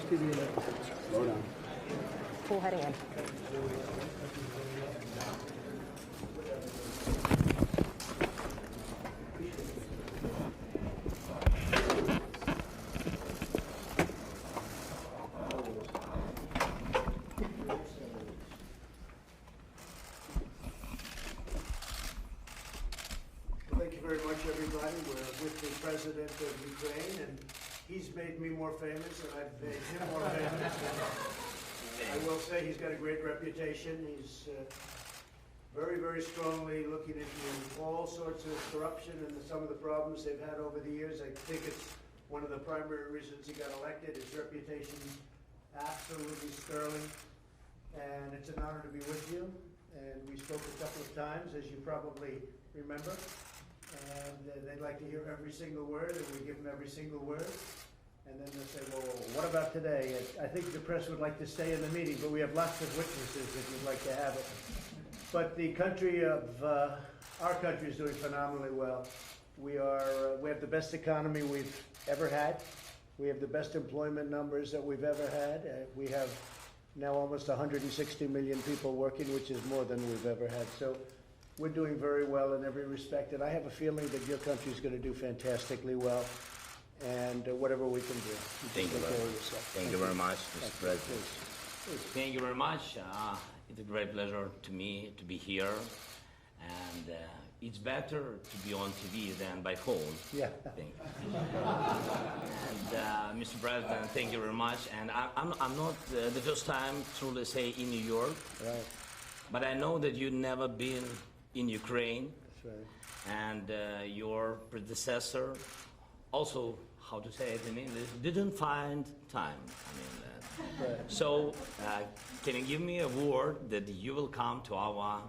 give you that. Slow down. Full heading in. Thank you very much, everybody. We're with the President of Ukraine, and he's made me more famous, and I've made him more famous. I will say he's got a great reputation. He's very, very strongly looking into all sorts of corruption and some of the problems they've had over the years. I think it's one of the primary reasons he got elected. His reputation absolutely sterling, and it's an honor to be with you. And we spoke a couple of times, as you probably remember. And they'd like to hear every single word, and we give them every single word. And then they'll say, well, what about today? I think the press would like to stay in the meeting, but we have lots of witnesses if you'd like to have it. But the country of, our country is doing phenomenally well. We have the best economy we've ever had. We have the best employment numbers that we've ever had. We have now almost 160 million people working, which is more than we've ever had. So we're doing very well in every respect, and I have a feeling that your country is going to do fantastically well, and whatever we can do. Thank you very much, Mr. President. Thank you very much. It's a great pleasure to me to be here, and it's better to be on TV than by phone. Yeah. Thank you. And Mr. President, thank you very much. And I'm not the first time, truly say, in New York. Right. But I know that you've never been in Ukraine. That's right. And your predecessor also, how to say it in English, didn't find time. Right. So can you give me a word that you will come to our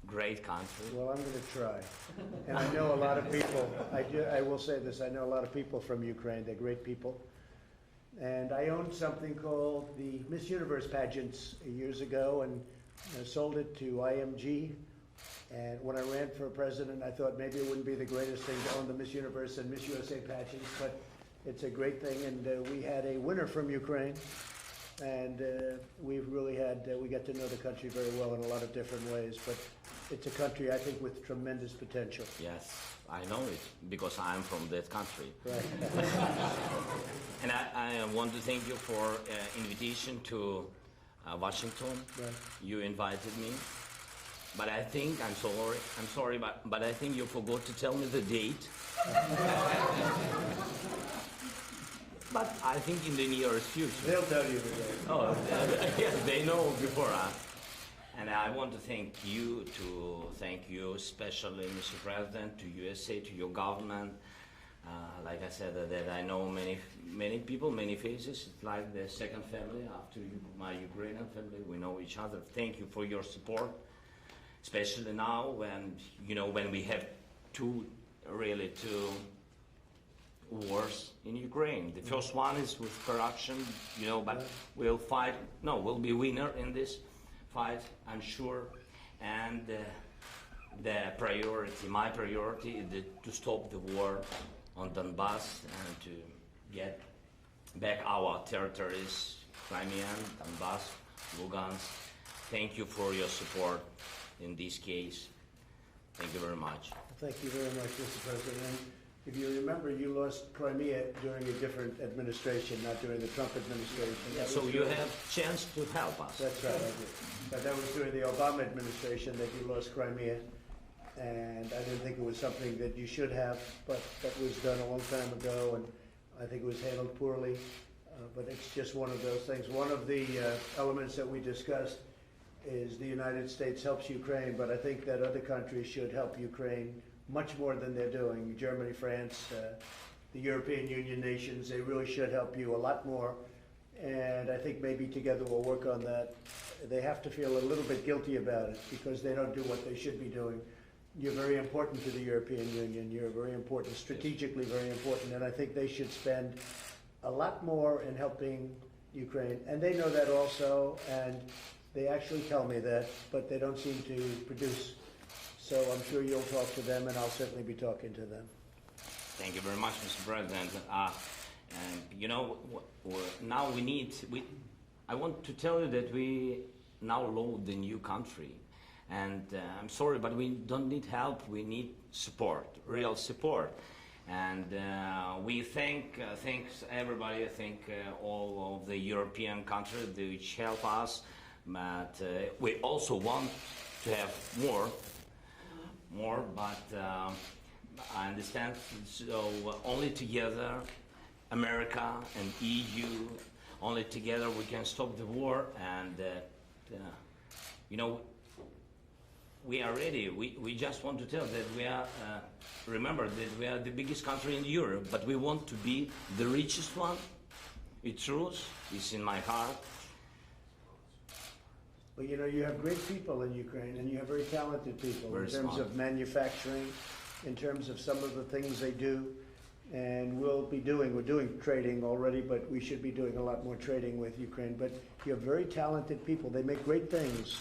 great country? Well, I'm going to try. And I know a lot of people, I will say this, I know a lot of people from Ukraine. They're great people. And I owned something called the Miss Universe pageants years ago, and I sold it to IMG. And when I ran for president, I thought maybe it wouldn't be the greatest thing to own the Miss Universe and Miss USA pageants, but it's a great thing. And we had a winner from Ukraine. And we've really had, we got to know the country very well in a lot of different ways. But it's a country, I think, with tremendous potential. Yes, I know it, because I'm from that country. Right. And I want to thank you for invitation to Washington. Right. You invited me. But I think, I'm sorry, but I think you forgot to tell me the date. But I think in the nearest future. They'll tell you the date. Oh, yes, they know before us. And I want to thank you, especially, Mr. President, to USA, to your government. Like I said, that I know many people, many faces. It's like the second family after my Ukrainian family. We know each other. Thank you for your support, especially now when we have two wars in Ukraine. The first one is with corruption, but we'll fight. No, we'll be winner in this fight, I'm sure. And my priority is to stop the war on Donbass and to get back our territories, Crimea, Donbass, Lugansk. Thank you for your support in this case. Thank you very much. Thank you very much, Mr. President. If you remember, you lost Crimea during a different administration, not during the Trump administration. Yeah, so you have chance to help us. That's right, I did. But that was during the Obama administration that you lost Crimea. And I didn't think it was something that you should have, but that was done a long time ago, and I think it was handled poorly. But it's just one of those things. One of the elements that we discussed is the United States helps Ukraine, but I think that other countries should help Ukraine much more than they're doing. Germany, France, the European Union nations, they really should help you a lot more. And I think maybe together we'll work on that. They have to feel a little bit guilty about it because they don't do what they should be doing. You're very important to the European Union. You're very important, strategically very important, and I think they should spend a lot more in helping Ukraine. And they know that also, and they actually tell me that, but they don't seem to produce. So I'm sure you'll talk to them, and I'll certainly be talking to them. Thank you very much, Mr. President. And you know, now I want to tell you that we now load the new country. And I'm sorry, but we don't need help, we need support, real support. And we thank everybody, all of the European countries which help us, but we also want to have more, but I understand, so only together, America and EU, only together we can stop the war, and you know, we are ready. We just want to tell that we are, remember that we are the biggest country in Europe, but we want to be the richest one. It's true, it's in my heart. Well, you know, you have great people in Ukraine, and you have very talented people Very in terms smart. of manufacturing, in terms of some of the things they do. And we're doing trading already, but we should be doing a lot more trading with Ukraine. But you have very talented people. They make great things.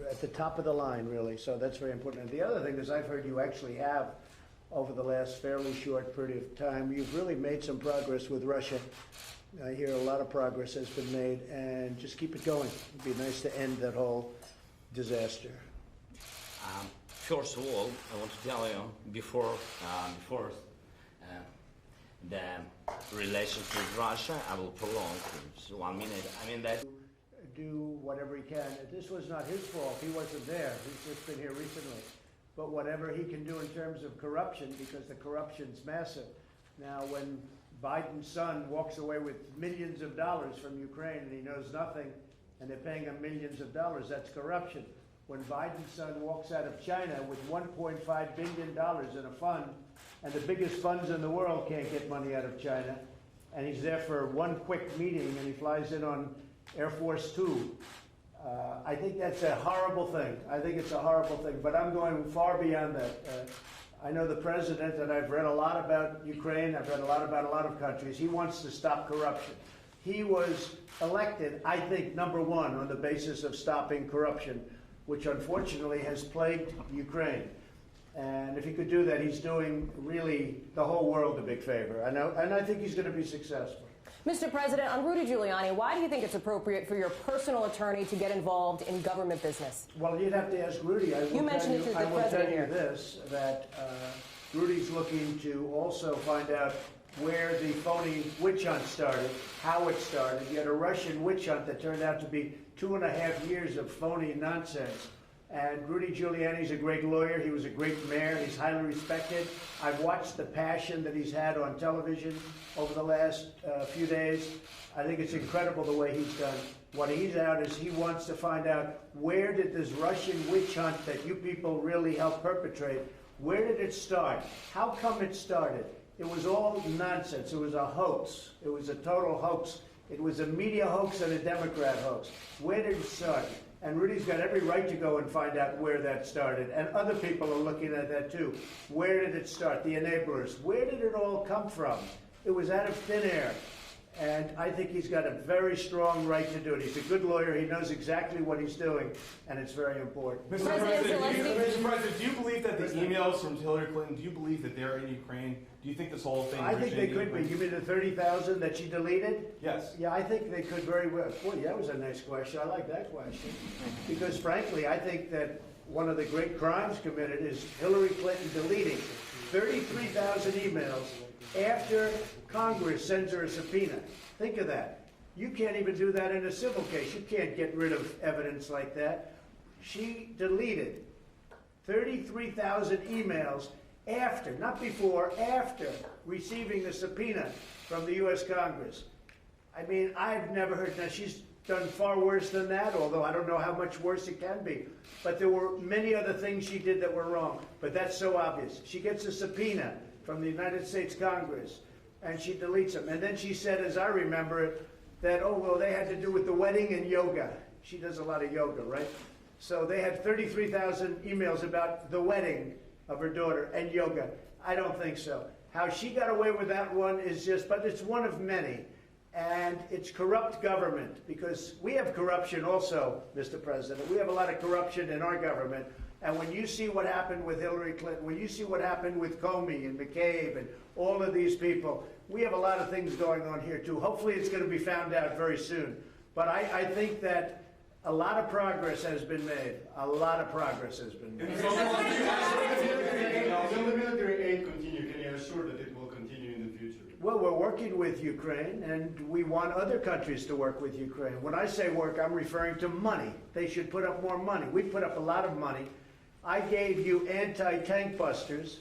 At the top of the line, really. So that's very important. And the other thing is, I've heard you actually have, over the last fairly short period of time, you've really made some progress with Russia. I hear a lot of progress has been made, and just keep it going. It'd be nice to end that whole disaster. First of all, I want to tell you, before the relations with Russia, I will prolong for 1 minute. I mean that. Do whatever he can. This was not his fault. He wasn't there. He's just been here recently. But whatever he can do in terms of corruption, because the corruption's massive. Now, when Biden's son walks away with millions of dollars from Ukraine and he knows nothing, and they're paying him millions of dollars, that's corruption. When Biden's son walks out of China with $1.5 billion in a fund, and the biggest funds in the world can't get money out of China, and he's there for one quick meeting and he flies in on Air Force Two. I think that's a horrible thing. I think it's a horrible thing, but I'm going far beyond that. I know the president, and I've read a lot about Ukraine. I've read a lot about a lot of countries. He wants to stop corruption. He was elected, I think, #1 on the basis of stopping corruption, which unfortunately has plagued Ukraine. And if he could do that, he's doing really the whole world a big favor. I know, and I think he's going to be successful. Mr. President, on Rudy Giuliani, why do you think it's appropriate for your personal attorney to get involved in government business? Well, you'd have to ask Rudy. You mentioned it to the president here. That Rudy's looking to also find out where the phony witch hunt started, how it started. You had a Russian witch hunt that turned out to be 2.5 years of phony nonsense. And Rudy Giuliani's a great lawyer. He was a great mayor. He's highly respected. I've watched the passion that he's had on television over the last few days. I think it's incredible the way he's done. What he's out is he wants to find out, where did this Russian witch hunt that you people really helped perpetrate, where did it start? How come it started? It was all nonsense. It was a hoax. It was a total hoax. It was a media hoax and a Democrat hoax. Where did it start? And Rudy's got every right to go and find out where that started. And other people are looking at that too. Where did it start? The enablers. Where did it all come from? It was out of thin air. And I think he's got a very strong right to do it. He's a good lawyer. He knows exactly what he's doing. And it's very important. Mr. President, do you believe that the emails from Hillary Clinton, do you believe that they're in Ukraine? Do you think this whole thing I think they could be. You mean the 30,000 that she deleted? Yes. Yeah, I think they could very well. Boy, that was a nice question. I like that question. Because frankly, I think that one of the great crimes committed is Hillary Clinton deleting 33,000 emails after Congress sends her a subpoena. Think of that. You can't even do that in a civil case. You can't get rid of evidence like that. She deleted 33,000 emails after, not before, after receiving the subpoena from the U.S. Congress. I mean, I've never heard that. She's done far worse than that, although I don't know how much worse it can be. But there were many other things she did that were wrong. But that's so obvious. She gets a subpoena from the United States Congress, and she deletes them. And then she said, as I remember it, that, oh, well, they had to do with the wedding and yoga. She does a lot of yoga, right? So they had 33,000 emails about the wedding of her daughter and yoga. I don't think so. How she got away with that one is just, but it's one of many. And it's corrupt government, because we have corruption also, Mr. President. We have a lot of corruption in our government. And when you see what happened with Hillary Clinton, when you see what happened with Comey and McCabe and all of these people, we have a lot of things going on here too. Hopefully it's going to be found out very soon. But I think that a lot of progress has been made. A lot of progress has been made. Will the military aid continue? Can you assure that it will continue in the future? Well, we're working with Ukraine, and we want other countries to work with Ukraine. When I say work, I'm referring to money. They should put up more money. We put up a lot of money. I gave you anti-tank busters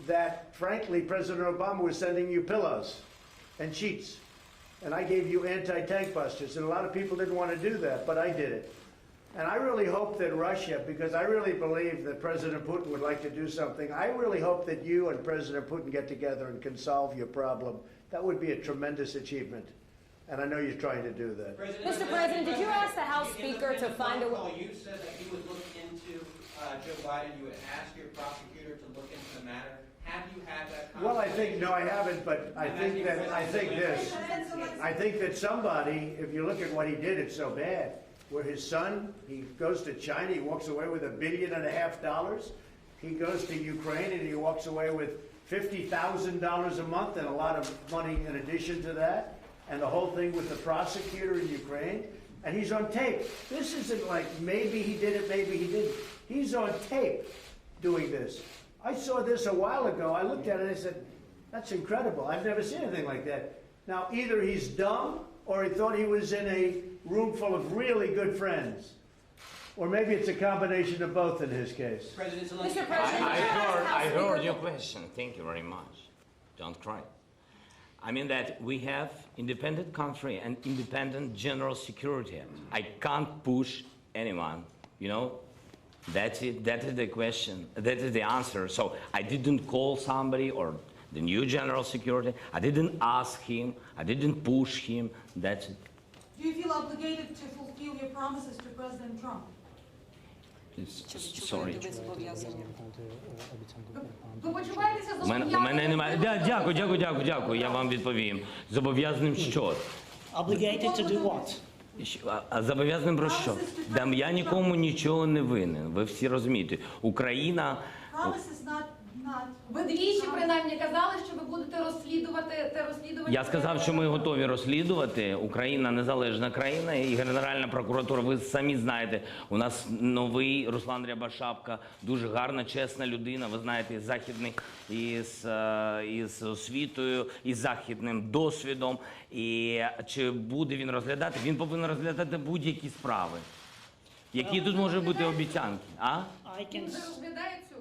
that, frankly, President Obama was sending you pillows and sheets. And I gave you anti-tank busters, and a lot of people didn't want to do that, but I did it. And I really hope that Russia, because I really believe that President Putin would like to do something, I really hope that you and President Putin get together and can solve your problem. That would be a tremendous achievement. And I know you're trying to do that. Mr. President, did you ask the House Speaker to find a way? You said that you would look into Joe Biden, you would ask your prosecutor to look into the matter. Have you had that conversation? Well, I think, no, I haven't, but I think that somebody, if you look at what he did, it's so bad. Where his son, he goes to China, he walks away with $1.5 billion. He goes to Ukraine and he walks away with $50,000 a month and a lot of money in addition to that. And the whole thing with the prosecutor in Ukraine. And he's on tape. This isn't like maybe he did it, maybe he didn't. He's on tape doing this. I saw this a while ago. I looked at it and I said, that's incredible. I've never seen anything like that. Now, either he's dumb or he thought he was in a room full of really good friends. Or maybe it's a combination of both in his case. President Zelensky. Mr. President, I heard your question. Thank you very much. Don't cry. I mean that we have independent country and independent general security. I can't push anyone, you know. That's it. That is the question. That is the answer. So I didn't call somebody or the new general security. I didn't ask him. I didn't push him. That's it. Do you feel obligated to fulfill your promises to President Trump? Sorry. Ви почуваєтеся У мене немає. Дякую. Я вам відповім. Зобов'язаним що? Obligated to do what? А зобов'язаним про що? Я нікому нічого не винен. Ви всі розумієте. Україна... Promises not Ви двічі принаймні казали, що ви будете розслідувати те розслідування. Я сказав, що ми готові розслідувати. Україна незалежна країна і Генеральна прокуратура. Ви самі знаєте, у нас новий Руслан Рябошапка, дуже гарна, чесна людина. Ви знаєте, західний із освітою, із західним досвідом. І чи буде він розглядати? Він повинен розглядати будь-які справи. Які тут можуть бути обіцянки? А? Він вже розглядає цю.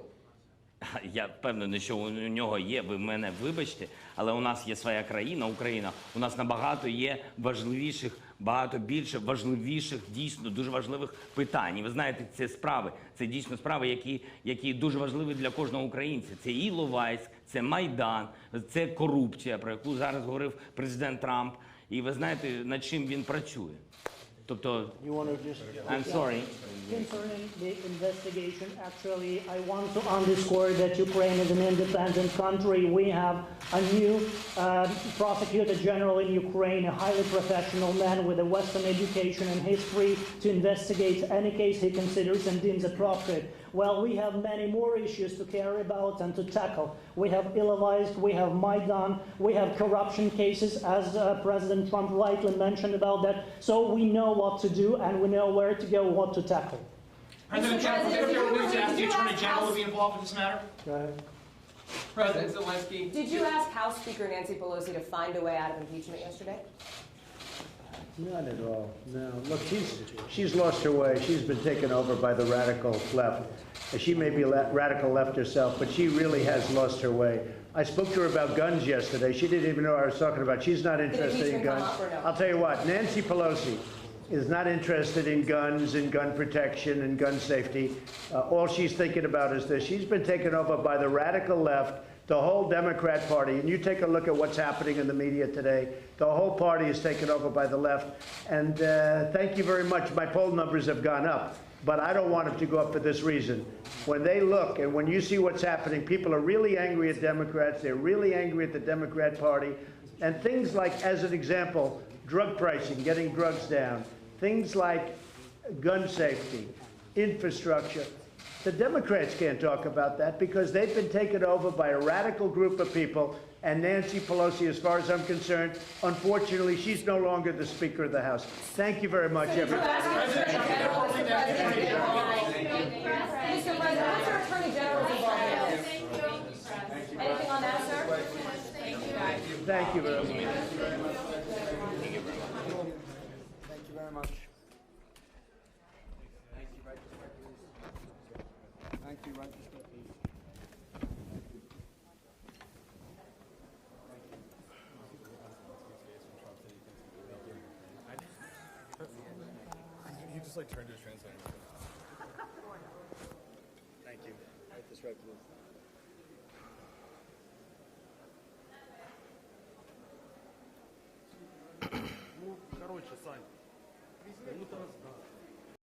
Я впевнений, що у нього є, ви мене вибачте, але у нас є своя країна, Україна. У нас набагато є важливіших, багато більше важливіших, дійсно дуже важливих питань. І ви знаєте, це справи, це дійсно справи, які дуже важливі для кожного українця. Це і Іловайськ, це Майдан, це корупція, про яку зараз говорив президент Трамп. І ви знаєте, над чим він працює. Тобто, I'm sorry. Concerning the investigation, actually, I want to underscore that Ukraine is an independent country. We have a new prosecutor general in Ukraine, a highly professional man with a Western education and history to investigate any case he considers and deems appropriate. Well, we have many more issues to care about and to tackle. We have Ilovaisk, we have Maidan, we have corruption cases, as President Trump rightly mentioned about that. So we know what to do and we know where to go, what to tackle. President Trump, was it fair to ask the Attorney General to be involved in this matter? Go ahead. President Zelensky. Did you ask House Speaker Nancy Pelosi to find a way out of impeachment yesterday? Not at all, no. Look, she's lost her way. She's been taken over by the radical left. She may be radical left herself, but she really has lost her way. I spoke to her about guns yesterday. She didn't even know what I was talking about. She's not interested in guns. I'll tell you what, Nancy Pelosi is not interested in guns and gun protection and gun safety. All she's thinking about is this. She's been taken over by the radical left, the whole Democrat Party. And you take a look at what's happening in the media today. The whole party is taken over by the left. And thank you very much. My poll numbers have gone up. But I don't want them to go up for this reason. When they look and when you see what's happening, people are really angry at Democrats. They're really angry at the Democrat Party. And things like, as an example, drug pricing, getting drugs down, things like gun safety, infrastructure, The Democrats can't talk about that because they've been taken over by a radical group of people. And Nancy Pelosi, as far as I'm concerned, unfortunately, she's no longer the Speaker of the House. Thank you very much, everybody. Mr. President, what's our Attorney General's involvement in this? Anything on that, sir? Thank you very much. Thank you very much. Thank you, Register. He just like turned to his translator. Thank you. Write this right, please. Короче, Сань.